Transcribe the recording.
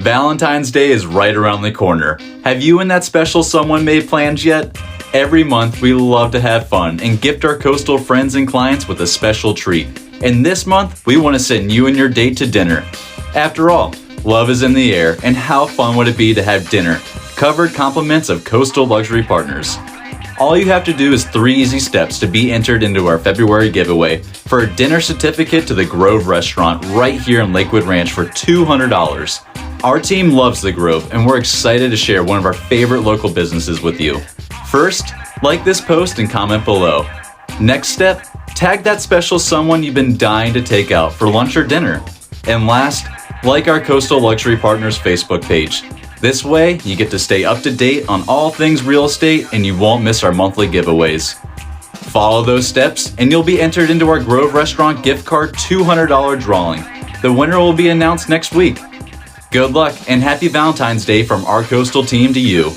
Valentine's Day is right around the corner. Have you and that special someone made plans yet? Every month, we love to have fun and gift our coastal friends and clients with a special treat. And this month, we want to send you and your date to dinner. After all, love is in the air, and how fun would it be to have dinner? Covered compliments of coastal luxury partners. All you have to do is 3 easy steps to be entered into our February giveaway for a dinner certificate to the Grove restaurant right here in Lakewood Ranch for $200. Our team loves the Grove, and we're excited to share one of our favorite local businesses with you. First, like this post and comment below. Next step, tag that special someone you've been dying to take out for lunch or dinner. And last, like our Coastal Luxury Partners Facebook page. This way, you get to stay up to date on all things real estate and you won't miss our monthly giveaways. Follow those steps and you'll be entered into our Grove Restaurant gift card $200 drawing. The winner will be announced next week. Good luck and happy Valentine's Day from our coastal team to you.